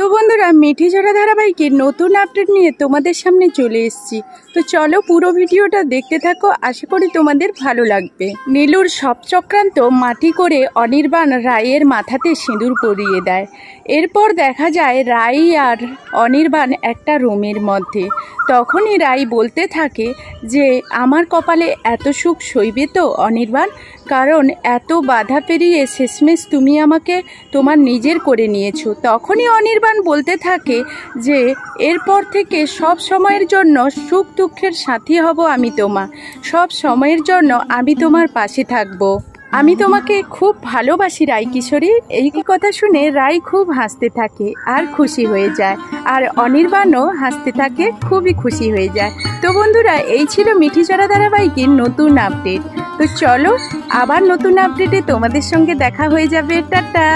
তো বন্ধুরা, মিঠি ঝরা ধারাবাহিকের নতুন আপডেট নিয়ে তোমাদের সামনে চলে এসেছি। তো চলো পুরো ভিডিওটা দেখতে থাকো, আশা করি তোমাদের ভালো লাগবে। নীলুর সব চক্রান্ত মাটি করে অনির্বাণ রায়ের মাথাতে সিঁদুর পরিয়ে দেয়। এরপর দেখা যায় রাই আর অনির্বাণ একটা রুমের মধ্যে। তখনই রাই বলতে থাকে যে আমার কপালে এত সুখ সইবে তো অনির্বাণ, কারণ এত বাধা পেরিয়ে শেষমেশ তুমি আমাকে তোমার নিজের করে নিয়েছো। তখনই অনির্বাণ বলতে থাকে যে এরপর থেকে সব সময়ের জন্য সুখ দুঃখের সাথী হব আমি তোমার, সব সময়ের জন্য আমি তোমার পাশে থাকবো, আমি তোমাকে খুব ভালোবাসি রাই কিশোরী। এই কথা শুনে রাই খুব হাসতে থাকে আর খুশি হয়ে যায়, আর অনির্বাণও হাসতে থাকে, খুবই খুশি হয়ে যায়। তো বন্ধুরা, এই ছিল মিঠি ঝরা ধারাবাহিকের নতুন আপডেট। তো চলো আবার নতুন আপডেটে তোমাদের সঙ্গে দেখা হয়ে যাবে। টাটা।